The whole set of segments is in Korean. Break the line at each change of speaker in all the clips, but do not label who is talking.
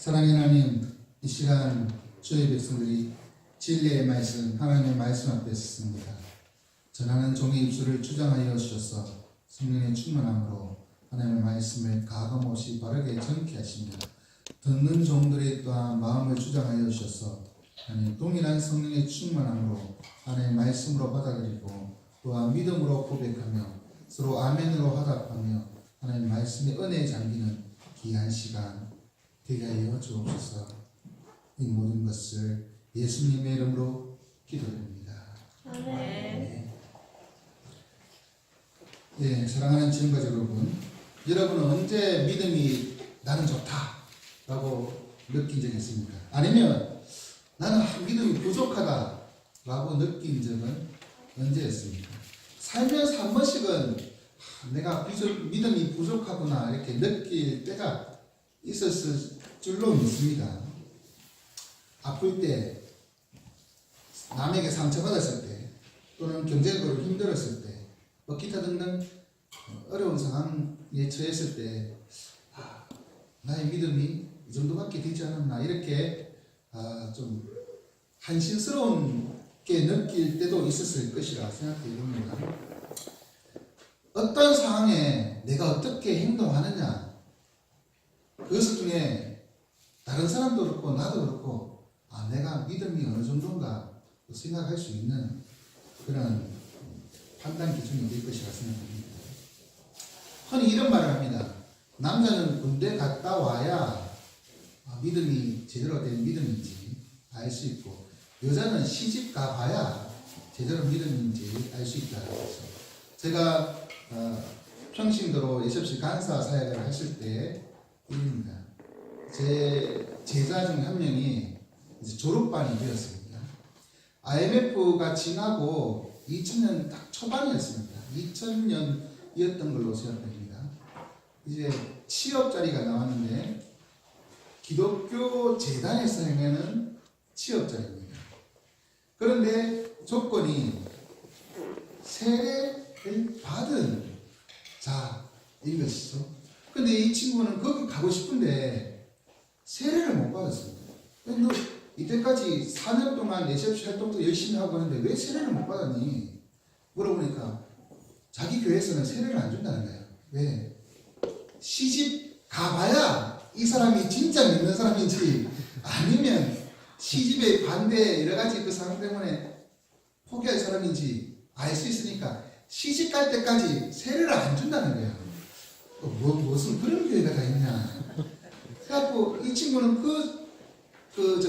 사랑하는 하나님, 이 시간 주의 백성들이 진리의 말씀, 하나님의 말씀 앞에 섰습니다. 전하는 종의 입술을 주장하여 주셔서 성령의 충만함으로 하나님의 말씀을 가감없이 바르게 전케 하십니다. 듣는 종들의 또한 마음을 주장하여 주셔서 하나님 동일한 성령의 충만함으로 하나님의 말씀으로 받아들이고 또한 믿음으로 고백하며 서로 아멘으로 화답하며 하나님의 말씀의 은혜에 잠기는 귀한 시간 되게 하여 주옵소서. 이 모든 것을 예수님의 이름으로 기도드립니다. 아멘. 예, 사랑하는 지금까지 여러분은 언제 믿음이 나는 좋다라고 느낀 적이 있습니까? 아니면 나는 믿음이 부족하다라고 느낀 적은 언제였습니까? 살면서 한 번씩은 내가 믿음이 부족하구나 이렇게 느낄 때가 있었을 줄로 믿습니다. 아플 때, 남에게 상처받았을 때, 또는 경제적으로 힘들었을 때, 기타 등등 어려운 상황에 처했을 때 나의 믿음이 이 정도밖에 되지 않았나 이렇게 좀 한심스럽게 느낄 때도 있었을 것이라 생각해 봅니다. 어떤 상황에 내가 어떻게 행동하느냐, 그것을 통해 다른 사람도 그렇고 나도 그렇고 내가 믿음이 어느 정도인가 생각할 수 있는 그런 판단 기준이 될 것이라 생각합니다. 흔히 이런 말을 합니다. 남자는 군대 갔다 와야 믿음이 제대로 된 믿음인지 알 수 있고, 여자는 시집 가봐야 제대로 믿음인지 알 수 있다. 제가 평신도로 예습실 간사 사역을 했을 때 일입니다. 제 제자 중 한 명이 이제 졸업반이 되었습니다. IMF가 지나고 2000년 딱 초반이었습니다. 2000년이었던 걸로 생각됩니다. 이제 취업 자리가 나왔는데 기독교 재단에서 행하는 취업 자리입니다. 그런데 조건이 세례를 받은 자인 것이죠. 근데 이 친구는 거기 가고 싶은데 세례를 못 받았습니다. 너 이때까지 4년 동안 내셔츠 활동도 열심히 하고 하는데 왜 세례를 못 받았니? 물어보니까 자기 교회에서는 세례를 안 준다는 거예요. 왜? 시집 가봐야 이 사람이 진짜 믿는 사람인지 아니면 시집에 반대 여러 가지 그 상황 때문에 포기할 사람인지 알 수 있으니까 시집 갈 때까지 세례를 안 준다는 거예요. 무슨 그런 교회가 다 있냐. 그래갖고 이 친구는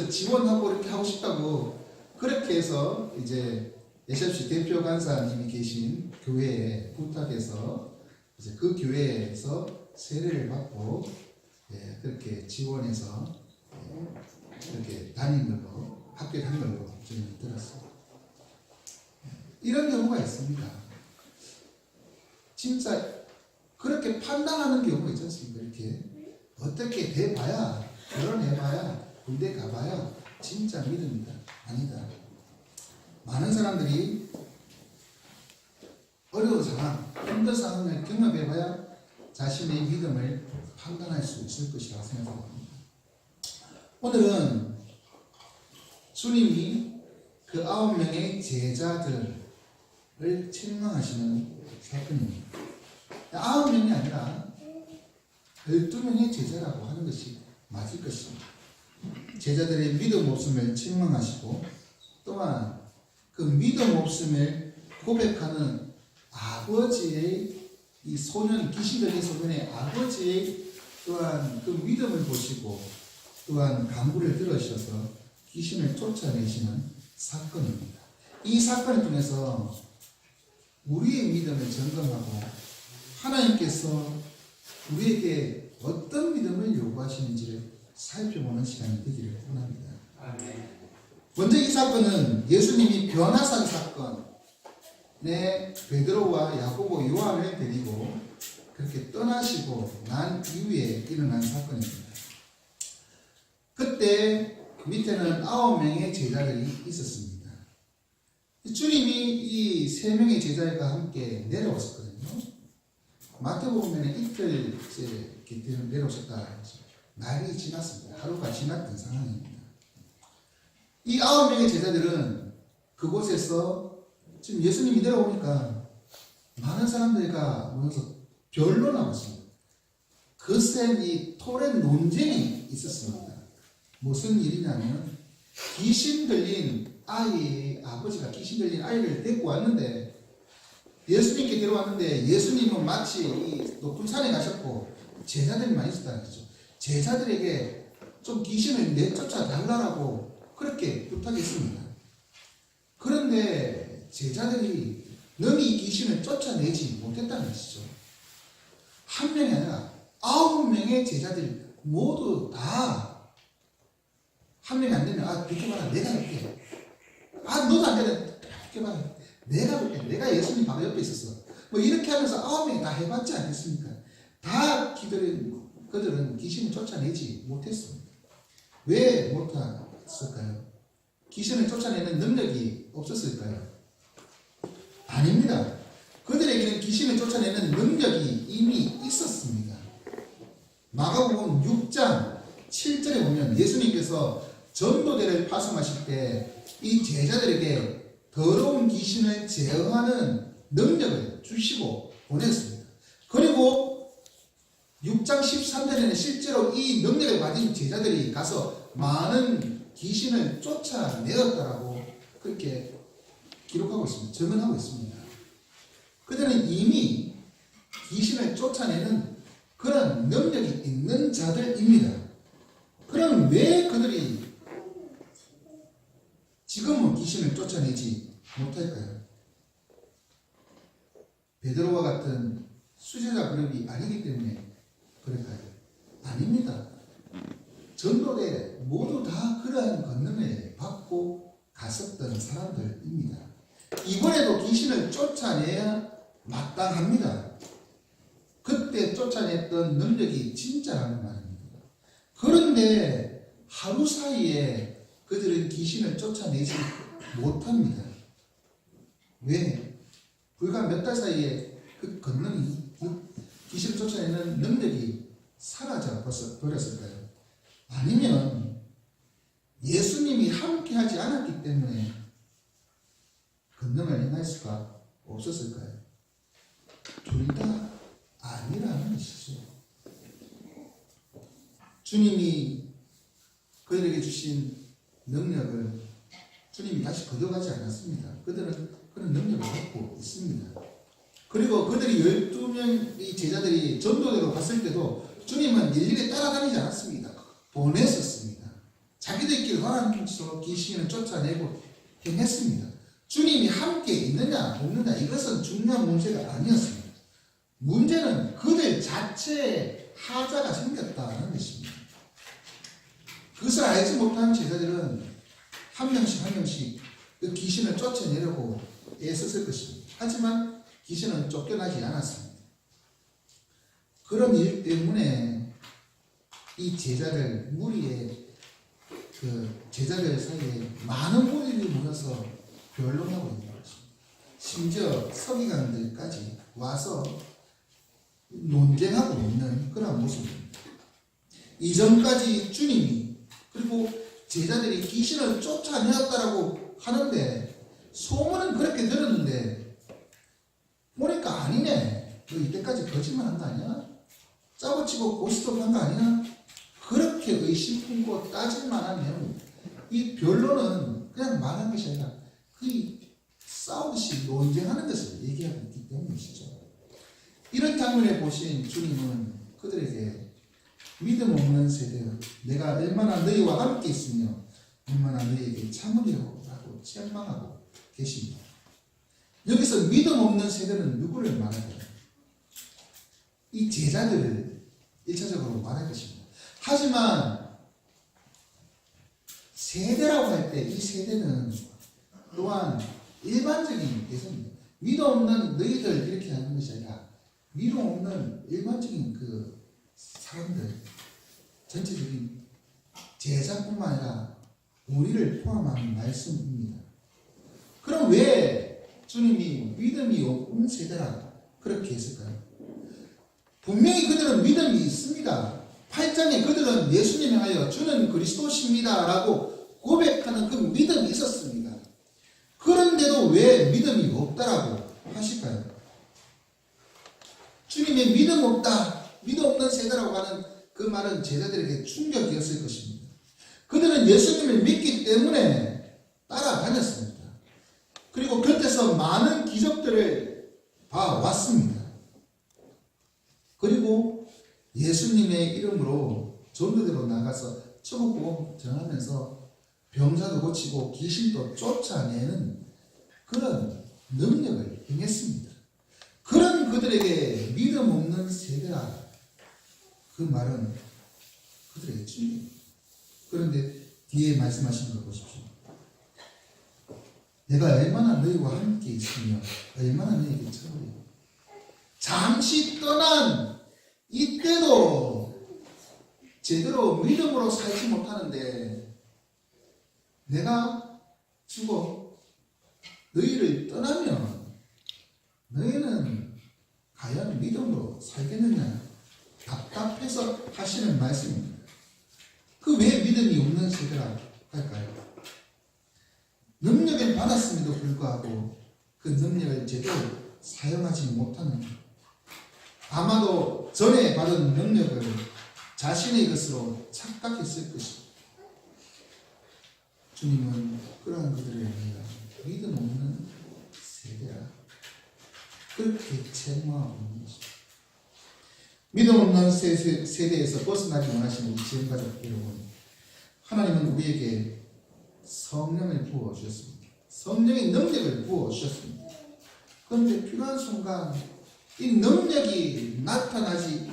지원하고 이렇게 하고 싶다고 그렇게 해서 이제 예섭시 대표 간사님이 계신 교회에 부탁해서 이제 그 교회에서 세례를 받고 그렇게 지원해서 그렇게 다닌 걸로 합격한 걸로 저는 들었습니다. 이런 경우가 있습니다. 진짜 그렇게 판단하는 경우가 있지 않습니까? 이렇게 어떻게 돼봐야, 결혼해봐야, 군대 가봐야 진짜 믿음이다. 아니다. 많은 사람들이 어려운 상황, 힘든 상황을 경험해봐야 자신의 믿음을 판단할 수 있을 것이라고 생각합니다. 오늘은 주님이 그 9명의 제자들을 책망하시는 사건입니다. 9명이 아니라 12명의 제자라고 하는 것이 맞을 것입니다. 제자들의 믿음 없음을 책망하시고 또한 그 믿음 없음을 고백하는 아버지의 이 소년, 귀신 들린 소년의 아버지의 또한 그 믿음을 보시고 또한 간구를 들으셔서 귀신을 쫓아내시는 사건입니다. 이 사건을 통해서 우리의 믿음을 점검하고 하나님께서 우리에게 어떤 믿음을 요구하시는지를 살펴보는 시간이 되기를 원합니다. 먼저 이 사건은 예수님이 변화산 사건에 베드로와 야고보, 요한을 데리고 그렇게 떠나시고 난 이후에 일어난 사건입니다. 그때 밑에는 9명의 제자들이 있었습니다. 주님이 이 3명의 제자들과 함께 내려오셨거든요. 마태복음에는 이틀째 이렇게 내려오셨다. 날이 지났습니다. 하루가 지났던 상황입니다. 이 9명의 제자들은 그곳에서 지금 예수님이 내려오니까 많은 사람들과 모여서 별로 남았습니다. 거센 이 토론 논쟁이 있었습니다. 무슨 일이냐면 귀신 들린 아이의 아버지가 귀신 들린 아이를 데리고 왔는데 예수님께 데려왔는데 예수님은 마치 이 높은 산에 가셨고 제자들만 있었다는 거죠. 제자들에게 좀 귀신을 내쫓아 달라고 그렇게 부탁했습니다. 그런데 제자들이 능히 귀신을 쫓아내지 못했다는 것이죠. 한 명이 아니라 9명의 제자들이 모두 다 한 명이 안 되면 비켜봐라 내가 할게. 너도 안 되면 비켜봐라 내가 볼게. 내가 예수님 바로 옆에 있었어. 뭐 이렇게 하면서 9명이 다 해봤지 않겠습니까? 다 그들은 귀신을 쫓아내지 못했습니다. 왜 못했을까요? 귀신을 쫓아내는 능력이 없었을까요? 아닙니다. 그들에게는 귀신을 쫓아내는 능력이 이미 있었습니다. 마가복음 6장 7절에 보면 예수님께서 전도대를 파송하실 때 이 제자들에게 더러운 귀신을 제어하는 능력을 주시고 보냈습니다. 그리고 6장 13절에는 실제로 이 능력을 가진 제자들이 가서 많은 귀신을 쫓아내었다라고 그렇게 기록하고 있습니다. 증언하고 있습니다. 그들은 이미 귀신을 쫓아내는 그런 능력이 있는 자들입니다. 그럼 왜 그들이 지금은 귀신을 쫓아내지 못할까요? 베드로와 같은 수제자 그룹이 아니기 때문에 그럴까요? 아닙니다. 전도대 모두 다 그러한 권능을 받고 갔었던 사람들입니다. 이번에도 귀신을 쫓아내야 마땅합니다. 그때 쫓아냈던 능력이 진짜라는 말입니다. 그런데 하루 사이에 그들은 귀신을 쫓아내지 못합니다. 왜? 불과 몇 달 사이에 그 권능이, 귀신을 쫓아내는 능력이 사라져 버렸을까요? 아니면 예수님이 함께 하지 않았기 때문에 권능을 행할 수가 없었을까요? 둘 다 아니라는 것이죠. 주님이 그들에게 주신 능력을 주님이 다시 거둬가지 않았습니다. 그들은 그런 능력을 갖고 있습니다. 그리고 그들이 12명의 제자들이 전도대로 갔을 때도 주님은 일일이 따라다니지 않았습니다. 보냈었습니다. 자기들끼리 허락해서 귀신을 쫓아내고 행했습니다. 주님이 함께 있느냐 없느냐 이것은 중요한 문제가 아니었습니다. 문제는 그들 자체에 하자가 생겼다는 것입니다. 그것을 알지 못한 제자들은 한 명씩 한 명씩 그 귀신을 쫓아내려고 애썼을 것입니다. 하지만 귀신은 쫓겨나지 않았습니다. 그런 일 때문에 이 제자들 무리에 제자들 사이에 많은 무리들이 모여서 변론하고 있는 것입니다. 심지어 서기관들까지 와서 논쟁하고 있는 그런 모습입니다. 이전까지 주님이 그리고 제자들이 귀신을 쫓아내었다라고 하는데 소문은 그렇게 들었는데 보니까 아니네. 너 이때까지 거짓말한 거 아니야? 짜고치고 고스톱한 거 아니야? 그렇게 의심 품고 따질만 하면 이 변론은 그냥 말하는 것이 아니라 그 싸우듯이 논쟁하는 것을 얘기하고 있기 때문이시죠. 이런 장면을 보신 주님은 그들에게 믿음 없는 세대, 내가 얼마나 너희와 함께 있으며 얼마나 너희에게 참으리라고 책망하고 계십니다. 여기서 믿음 없는 세대는 누구를 말할까요? 이 제자들을 1차적으로 말할 것입니다. 하지만 세대라고 할 때 이 세대는 또한 일반적인 대상입니다. 믿음 없는 너희들 이렇게 하는 것이 아니라 믿음 없는 일반적인 그 사람들, 전체적인 제자뿐만 아니라 우리를 포함하는 말씀입니다. 그럼 왜 주님이 믿음이 없는 세대라 그렇게 했을까요? 분명히 그들은 믿음이 있습니다. 8장에 그들은 예수님에 하여 주는 그리스도십니다 라고 고백하는 그 믿음이 있었습니다. 그런데도 왜 믿음이 없다라고 하실까요? 주님의 믿음 없다, 믿음 없는 세대라고 하는 그 말은 제자들에게 충격이었을 것입니다. 그들은 예수님을 믿기 때문에 따라다녔습니다. 그리고 곁에서 많은 기적들을 봐왔습니다. 그리고 예수님의 이름으로 전도대로 나가서 천국복음 전하면서 병자도 고치고 귀신도 쫓아내는 그런 능력을 행했습니다. 그런 그들에게 믿음 없는 세대라, 그 말은 그들에게 충격. 그런데 뒤에 말씀하신 걸 보십시오. 내가 얼마나 너희와 함께 있으며 얼마나 너희에게 처음이요. 잠시 떠난 이때도 제대로 믿음으로 살지 못하는데 내가 죽어 너희를 떠나면 너희는 과연 믿음으로 살겠느냐, 답답해서 하시는 말씀입니다. 그 왜 믿음이 없는 세대라 할까요? 능력을 받았음에도 불구하고 그 능력을 제대로 사용하지 못하는, 아마도 전에 받은 능력을 자신의 것으로 착각했을 것입니다. 주님은 그러한 그들을 위하여 믿음 없는 세대라 그렇게 책망하고 있는 것입니다. 믿음 없는 세대에서 벗어나기 원하시는 우리 지금가족 여러분, 하나님은 우리에게 성령을 부어주셨습니다. 성령의 능력을 부어주셨습니다. 그런데 필요한 순간 이 능력이 나타나지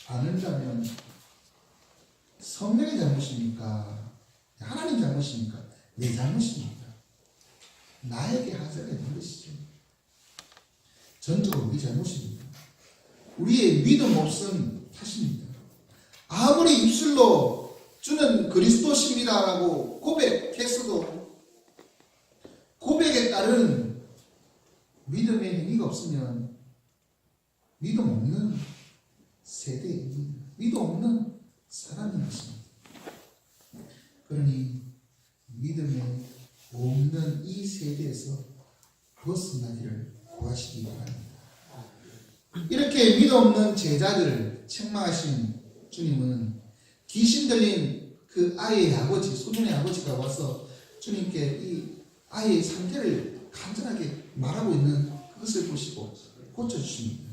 않는다면 성령의 잘못입니까? 하나님 잘못입니까? 내 잘못입니까? 나에게 하자가 있는 것이죠. 전적으로 우리 잘못입니다. 우리의 믿음 없음 탓입니다. 아무리 입술로 주는 그리스도십니다라고 고백했어도 고백에 따른 믿음의 행위가 없으면 믿음 없는 세대입니다. 믿음 없는 사람인 것입니다. 그러니 믿음이 없는 이 세대에서 벗어나기를 구하시기 바랍니다. 이렇게 믿음 없는 제자들을 책망하신 주님은 귀신 들린 그 아이의 아버지, 소년의 아버지가 와서 주님께 이 아이의 상태를 간절하게 말하고 있는 그것을 보시고 고쳐주십니다.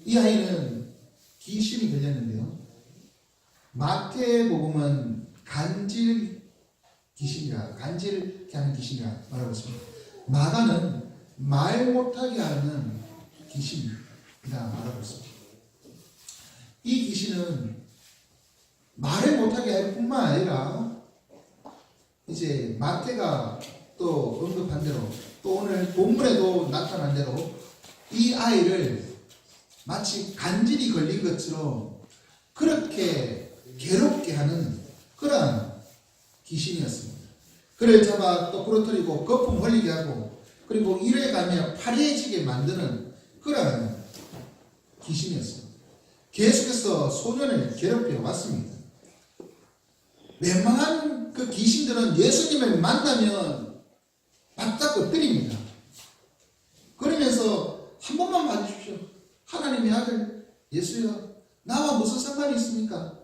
이 아이는 귀신이 들렸는데요, 마태복음은 간질 귀신이라, 간질케 하는 귀신이라 말하고 있습니다. 마가는 말 못하게 하는 귀신이라 말하고 있습니다. 이 귀신은 말을 못하게 할 뿐만 아니라 이제 마태가 또 언급한 대로, 또 오늘 본문에도 나타난 대로 이 아이를 마치 간질이 걸린 것처럼 그렇게 괴롭게 하는 그러한 귀신이었습니다. 그를 잡아 또 부러뜨리고 거품 흘리게 하고, 그리고 이래 가며 파리해지게 만드는 그러한 귀신이었습니다. 계속해서 소년을 괴롭혀 왔습니다. 웬만한 그 귀신들은 예수님을 만나면 바짝 엎드립니다. 그러면서 한 번만 봐주십시오. 하나님의 아들 예수여, 나와 무슨 상관이 있습니까?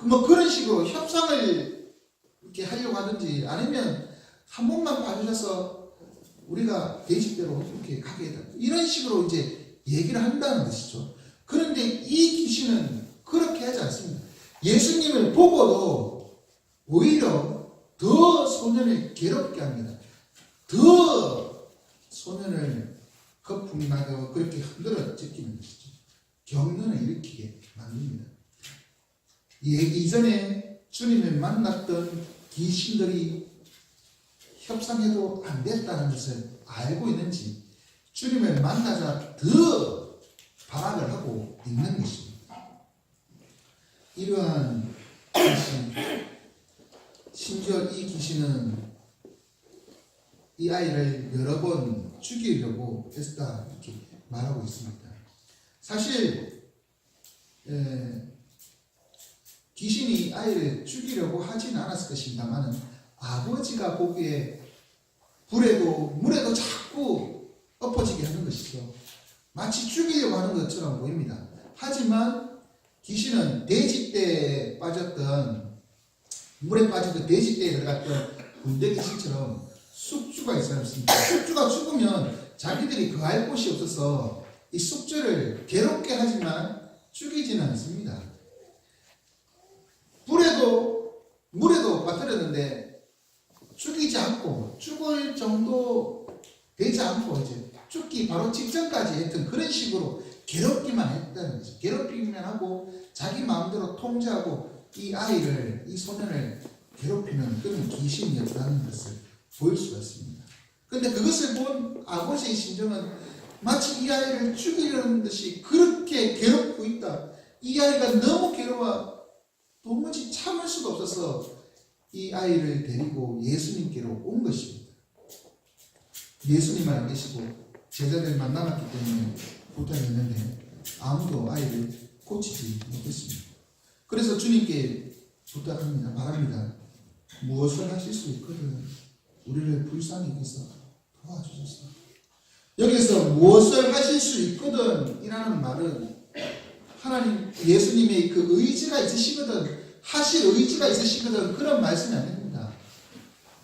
뭐 그런 식으로 협상을 이렇게 하려고 하든지, 아니면 한 번만 봐주셔서 우리가 대식대로 이렇게 가게 해달라, 이런 식으로 이제 얘기를 한다는 것이죠. 그런데 이 귀신은 그렇게 하지 않습니다. 예수님을 보고도 오히려 더 소년을 괴롭게 합니다. 더 소년을 거품나게 하고 그렇게 흔들어 제끼는 것이죠. 경련을 일으키게 만듭니다. 이전에 주님을 만났던 귀신들이 협상해도 안 됐다는 것을 알고 있는지 주님을 만나자 더 발악을 하고 있는 것입니다. 이러한 귀신, 심지어 이 귀신은 이 아이를 여러 번 죽이려고 했다, 이렇게 말하고 있습니다. 사실 귀신이 아이를 죽이려고 하진 않았을 것입니다만 아버지가 보기에 불에도 물에도 자꾸 엎어지게 하는 것이죠. 마치 죽이려고 하는 것처럼 보입니다. 하지만 귀신은 돼지떼에 빠졌던 물에 빠진 그 돼지떼에 들어갔던 군대 귀신처럼 숙주가 있어야 합니다. 숙주가 죽으면 자기들이 거할 곳이 없어서 이 숙주를 괴롭게 하지만 죽이지는 않습니다. 불에도 물에도 빠뜨렸는데 죽이지 않고 죽을 정도 되지 않고 이제 죽기 바로 직전까지 했던 그런 식으로 괴롭기만 했다는 거죠. 괴롭히기만 하고 자기 마음대로 통제하고 이 아이를, 이 소년을 괴롭히는 그런 귀신이었다는 것을 보일 수가 있습니다. 그런데 그것을 본 아버지의 심정은 마치 이 아이를 죽이려는 듯이 그렇게 괴롭고 있다. 이 아이가 너무 괴로워 도무지 참을 수가 없어서 이 아이를 데리고 예수님께로 온 것입니다. 예수님만 안 계시고 제자들만 남았기 때문에 부탁했는데 아무도 아이를 고치지 못했습니다. 그래서 주님께 부탁합니다. 바랍니다. 무엇을 하실 수 있거든 우리를 불쌍히 여기서 도와주소서. 여기서 무엇을 하실 수 있거든 이라는 말은 하나님 예수님의 그 의지가 있으시거든 하실 의지가 있으시거든 그런 말씀이 아닙니다.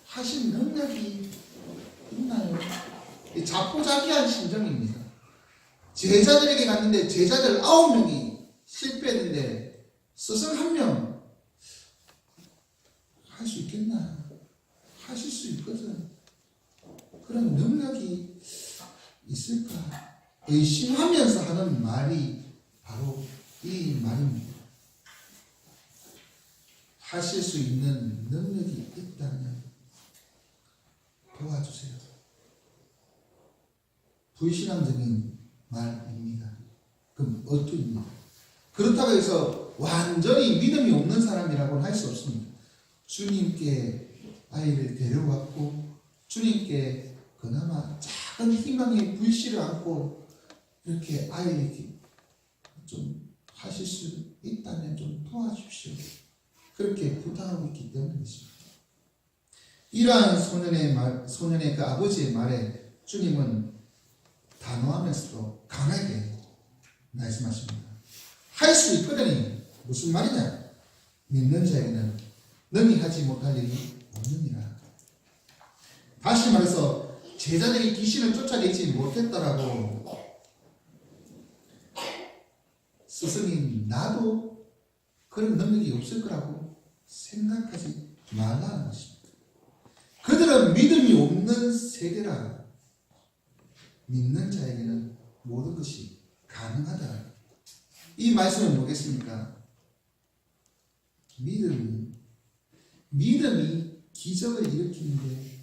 하실 능력이 있나요? 자포자기한 심정입니다. 제자들에게 갔는데 제자들 9명이 실패했는데 스승 1명 할 수 있겠나? 하실 수 있거든. 그런 능력이 있을까? 의심하면서 하는 말이 바로 이 말입니다. 하실 수 있는 능력이 있다면 도와주세요. 불신앙적인 말입니다. 그럼 어떻습니까? 그렇다고 해서 완전히 믿음이 없는 사람이라고는 할 수 없습니다. 주님께 아이를 데려왔고 주님께 그나마 작은 희망의 불씨를 안고 이렇게 아이에게 좀 하실 수 있다면 좀 도와주십시오. 그렇게 부탁하고 있기 때문이죠. 이러한 소년의 그 아버지의 말에 주님은 단호하면서도 강하게 말씀하십니다. 할 수 있거든요. 무슨 말이냐? 믿는 자에게는 능히 하지 못할 일이 없느니라. 다시 말해서 제자들이 귀신을 쫓아내지 못했다라고 스승인 나도 그런 능력이 없을 거라고 생각하지 말라는 것입니다. 그들은 믿음이 없는 세대라. 믿는 자에게는 모든 것이 가능하다. 이 말씀은 뭐겠습니까? 믿음이 기적을 일으키는데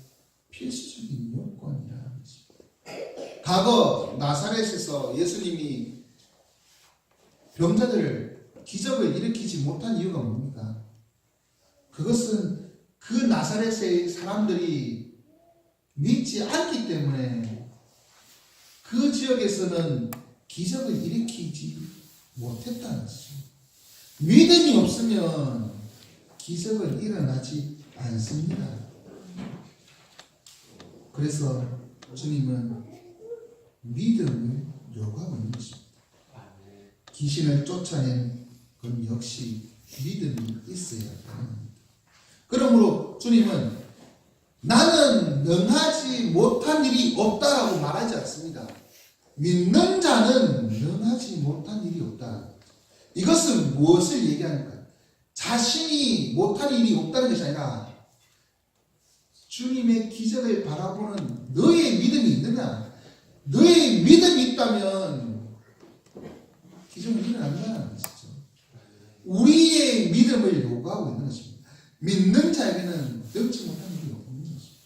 필수적인 요건이라는 것입니다. 과거 나사렛에서 예수님이 병자들을 기적을 일으키지 못한 이유가 뭡니까? 그것은 그 나사렛의 사람들이 믿지 않기 때문에 그 지역에서는 기적을 일으키지 못했다는 것이죠. 믿음이 없으면 기적은 일어나지 않습니다. 그래서 주님은 믿음을 요구하고 있는 것입니다. 귀신을 쫓아낸 건 역시 믿음이 있어야 합니다. 그러므로 주님은 나는 능하지 못한 일이 없다라고 말하지 않습니다. 믿는 자는 능하지 못한 일이 없다. 이것은 무엇을 얘기하는가? 자신이 못한 일이 없다는 것이 아니라 주님의 기적을 바라보는 너의 믿음이 있느냐? 너의 믿음이 있다면 기적은 일어난다는 것이죠. 우리의 믿음을 요구하고 있는 것입니다. 믿는 자에게는 능치 못한 일이 없는 것입니다.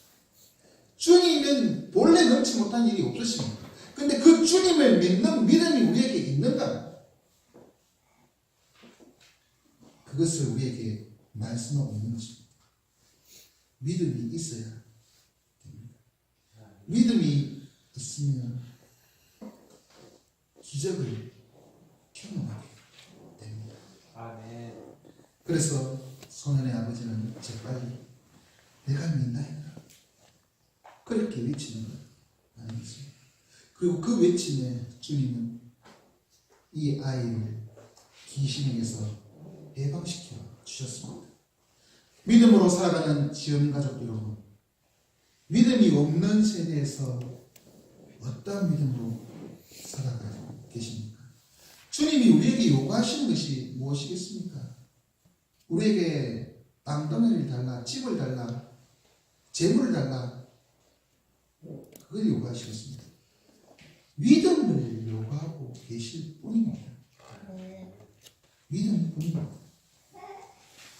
주님은 본래 능치 못한 일이 없으십니다. 근데 그 주님을 믿는 믿음이 우리에게 있는가? 그것을 우리에게 말씀하고 있는 것입니다. 믿음이 있어야 됩니다. 믿음이 있으면 기적을 경험하게 됩니다.
아멘.
그래서 소년의 아버지는 재빨리 내가 믿나이다 그렇게 외치는 것 아니겠습니까? 그리고 그 외침에 주님은 이 아이를 귀신에게서 해방시켜 주셨습니다. 믿음으로 살아가는 지연 가족 여러분, 믿음이 없는 세대에서 어떤 믿음으로 살아가고 계십니까? 주님이 우리에게 요구하시는 것이 무엇이겠습니까? 우리에게 땅덩어리를 달라, 집을 달라, 재물을 달라, 그걸 요구하시겠습니다. 믿음을 요구하고 계실 뿐입니다. 믿음일 뿐입니다.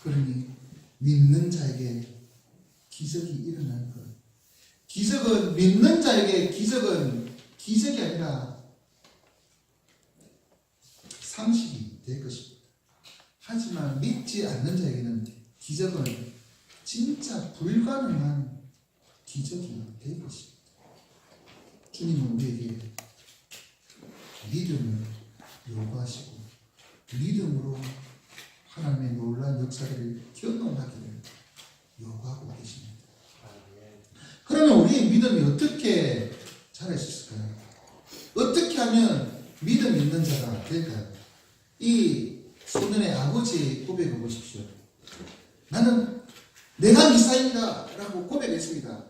그러니 믿는 자에게 기적이 일어나는 것. 기적은 믿는 자에게 기적이 아니라 상식이 될 것입니다. 하지만 믿지 않는 자에게는 기적은 진짜 불가능한 기적이 될 것입니다. 주님은 우리에게 믿음을 요구하시고 믿음으로 하나님의 놀라운 역사를 경험하기를 요구하고 계십니다. 그러면 우리의 믿음이 어떻게 자랄 수 있을까요? 어떻게 하면 믿음 있는 자가 될까요? 이 소년의 아버지의 고백을 보십시오. 나는 내가 미사입니다 라고 고백했습니다.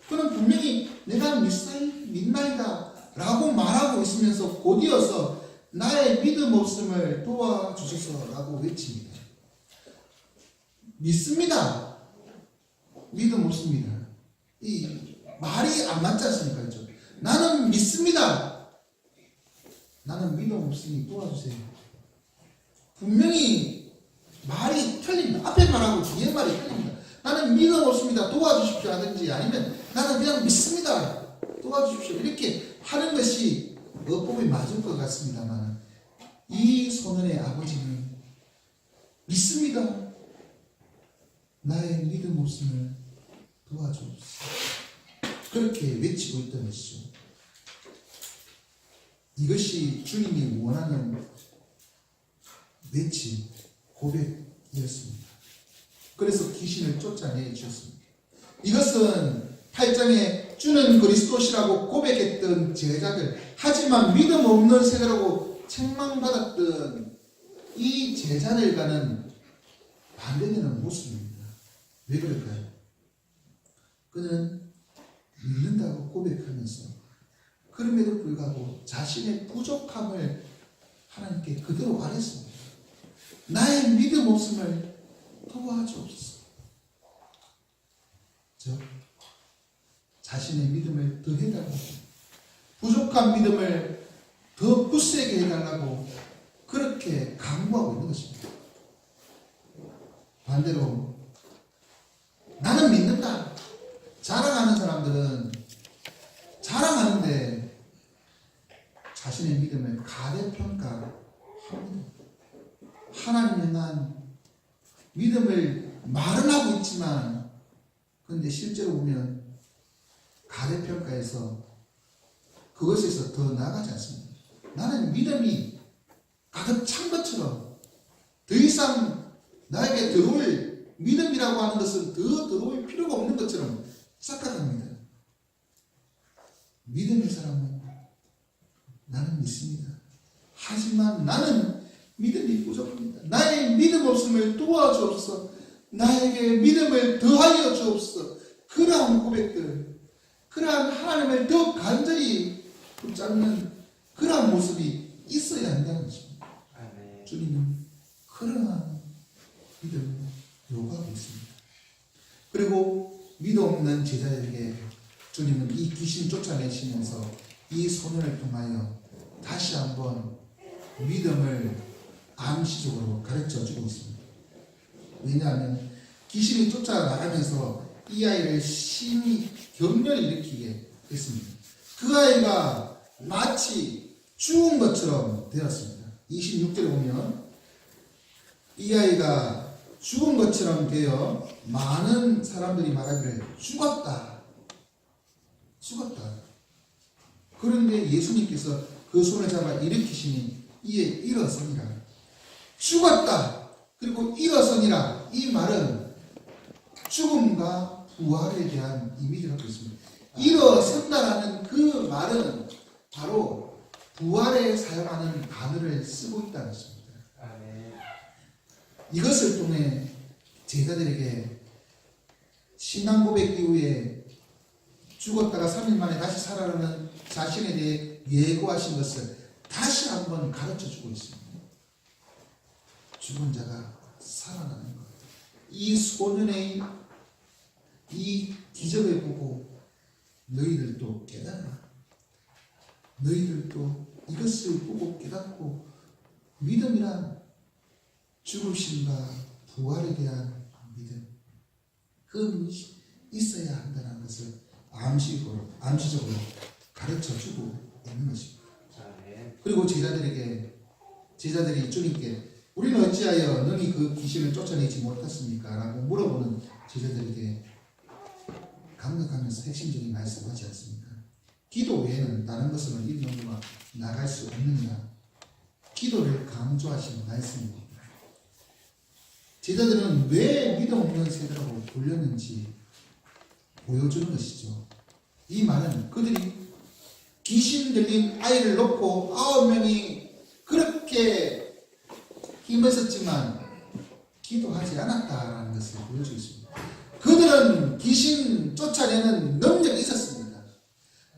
그는 분명히 내가 믿나이다 라고 말하고 있으면서 곧이어서 나의 믿음 없음을 도와주소서 라고 외칩니다. 믿습니다. 믿음 없습니다. 이 말이 안 맞지 않습니까? 그렇죠? 나는 믿습니다. 나는 믿음 없으니 도와주세요. 분명히 말이 틀립니다. 앞에 말하고 뒤에 말이 틀립니다. 나는 믿음 없습니다. 도와주십시오 하든지 아니면 나는 그냥 믿습니다. 도와주십시오. 이렇게 하는 것이 어법이 맞을 것 같습니다만 이 소년의 아버지는 믿습니다. 나의 믿음 없음을 도와주옵소서. 그렇게 외치고 있던 것이죠. 이것이 주님이 원하는 외침, 고백이었습니다. 그래서 귀신을 쫓아내 주셨습니다. 이것은 8장에 주는 그리스도시라고 고백했던 제자들, 하지만 믿음 없는 세대라고 책망받았던 이 제자들과는 반대되는 모습입니다. 왜 그럴까요? 그는 믿는다고 고백하면서 그럼에도 불구하고 자신의 부족함을 하나님께 그대로 아뢰습니다. 나의 믿음 없음을 도와주옵소서. 즉 자신의 믿음을 더 해달라고, 부족한 믿음을 더 굳세게 해달라고 그렇게 강구하고 있는 것입니다. 반대로 나는 믿는다 자랑하는 사람들은 자랑하는데 자신의 믿음을 가대평가합니다. 하나님 향한 믿음을 말은 하고 있지만 그런데 실제로 보면 가대평가에서 그것에서 더 나아가지 않습니다. 나는 믿음이 가득 찬 것처럼 더 이상 나에게 들어올 믿음이라고 하는 것은 더 들어올 필요가 없는 것처럼 착각합니다. 믿음의 사람은 나는 믿습니다. 하지만 나는 믿음이 부족합니다. 나의 믿음 없음을 도와주옵소서. 나에게 믿음을 더하여 주옵소서. 그러한 고백들, 그러한 하나님을 더 간절히 붙잡는 그러한 모습이 있어야 한다는 것입니다. 주님은 그러한 믿음을 요구하고 있습니다. 그리고 믿음 없는 제자에게 주님은 이 귀신 쫓아내시면서 이 소년을 통하여 다시 한번 믿음을 암시적으로 가르쳐 주고 있습니다. 왜냐하면 귀신이 쫓아나가면서 이 아이를 심히 경련을 일으키게 했습니다. 그 아이가 마치 죽은 것처럼 되었습니다. 26절에 보면 이 아이가 죽은 것처럼 되어 많은 사람들이 말하기를 죽었다. 그런데 예수님께서 그 손을 잡아 일으키시니 이에 일어섭니다. 죽었다. 그리고 일어서니라. 이 말은 죽음과 부활에 대한 이미지를 갖고 있습니다. 일어선다라는 그 말은 바로 부활에 사용하는 단어를 쓰고 있다는 것입니다. 이것을 통해 제자들에게 신앙 고백 이후에 죽었다가 3일 만에 다시 살아나는 자신에 대해 예고하신 것을 다시 한번 가르쳐 주고 있습니다. 죽은 자가 살아나는 것. 이 소년의 이 기적을 보고 너희들도 깨달아. 너희들도 이것을 보고 깨닫고 믿음이란 죽으심과 부활에 대한 믿음, 그 있어야 한다는 것을 암시적으로 가르쳐주고 있는 것입니다. 그리고 제자들이 주님께 우리는 어찌하여 너희 그 귀신을 쫓아내지 못했습니까? 라고 물어보는 제자들에게 강력하면서 핵심적인 말씀을 하지 않습니까? 기도 외에는 다른 것으로 이 논리와 나갈 수 없느냐. 기도를 강조하시는 말씀입니다. 제자들은 왜 믿음 없는 세대라고 불렸는지 보여주는 것이죠. 이 말은 그들이 귀신 들린 아이를 놓고 9명이 그렇게 힘을 썼지만 기도하지 않았다라는 것을 보여주고 있습니다. 그들은 귀신 쫓아내는 능력이 있었습니다.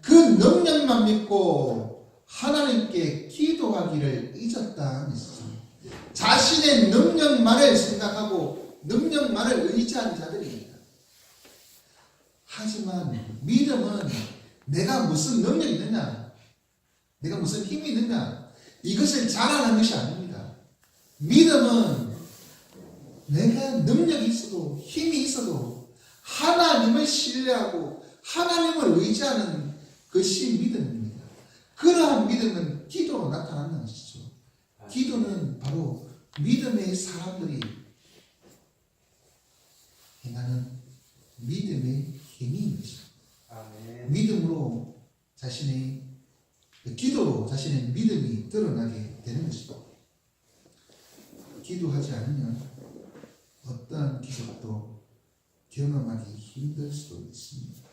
그 능력만 믿고 하나님께 기도하기를 잊었다는 것이죠. 자신의 능력만을 생각하고 능력만을 의지한 자들입니다. 하지만 믿음은 내가 무슨 능력이 있느냐, 내가 무슨 힘이 있느냐, 이것을 자랑하는 것이 아닙니다. 믿음은 내가 능력이 있어도 힘이 있어도 하나님을 신뢰하고 하나님을 의지하는 것이 믿음입니다. 그러한 믿음은 기도로 나타나는 것이죠. 기도는 바로 믿음의 사람들이 행하는 믿음의 힘인 것입니다. 믿음으로 기도로 자신의 믿음이 드러나게 되는 것입니다. 기도하지 않으면 어떠한 기적도 경험하기 힘들 수도 있습니다.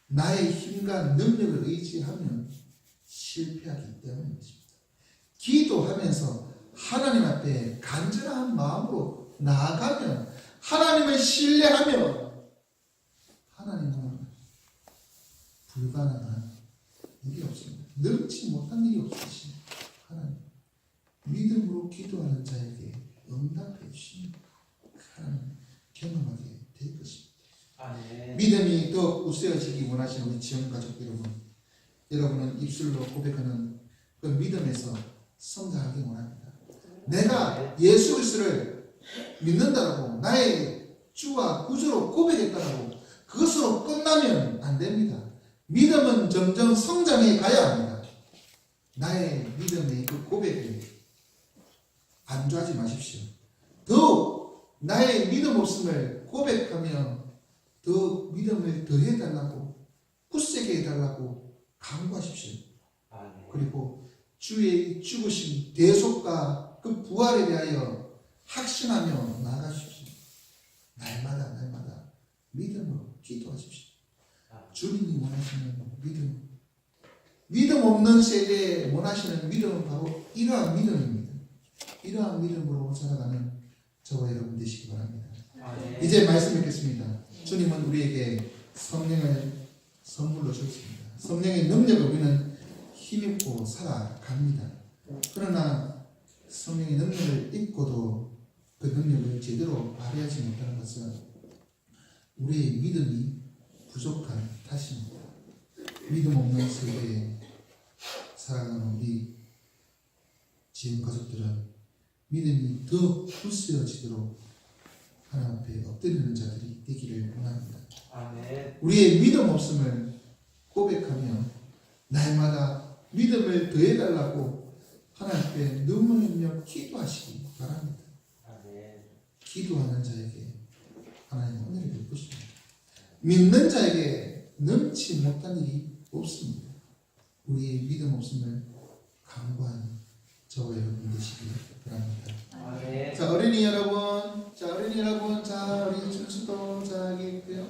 나의 힘과 능력을 의지하면 실패하기 때문입니다. 기도하면서 하나님 앞에 간절한 마음으로 나아가면, 하나님을 신뢰하면 하나님은 불가능한 일이 없습니다. 능치 못한 일이 없으신 하나님, 믿음으로 기도하는 자에게 응답해 주시는 하나님 경험하게 될 것입니다. 믿음이 더 우세해지기 원하시는 우리 지원 가족 여러분, 여러분은 입술로 고백하는 그 믿음에서 성장하기 원합니다. 내가 예수 그리스도를 믿는다라고 나의 주와 구주로 고백했다라고 그것으로 끝나면 안 됩니다. 믿음은 점점 성장해 가야 합니다. 나의 믿음의 그 고백을 안주하지 마십시오. 더욱 나의 믿음 없음을 고백하며 더 믿음을 더해달라고, 굳세게 해달라고 강구하십시오. 그리고 주의 죽으신 대속과 그 부활에 대하여 확신하며 나아가십시오. 날마다 믿음으로 기도하십시오. 주님이 원하시는 믿음 없는 세대에 원하시는 믿음은 바로 이러한 믿음입니다. 이러한 믿음으로 살아가는 저와 여러분 되시기 바랍니다. 이제 말씀 읽겠습니다. 주님은 우리에게 성령을 선물로 주셨습니다. 성령의 능력을 우리는 힘입고 살아갑니다. 그러나 성령의 능력을 입고도 그 능력을 제대로 발휘하지 못하는 것은 우리의 믿음이 부족한 탓입니다. 믿음 없는 세대에 살아가는 우리 지금 가족들은 믿음이 더 굳세어지도록 하나님 앞에 엎드리는 자들이 되기를 원합니다. 우리의 믿음 없음을 고백하며 날마다 믿음을 더해달라고 하나님 앞에 눈물 흘려 기도하시기 바랍니다. 기도하는 자에게 하나님 은혜를 베푸십니다. 믿는 자에게 넘치 못한 일이 없습니다. 우리의 믿음 없음을 강구하는 저와 여러분 되시기 바랍니다. 자, 어린이 어린이 여러분, 자, 어린이 여러분, 자, 우리 준수도 자, 여기 있고요.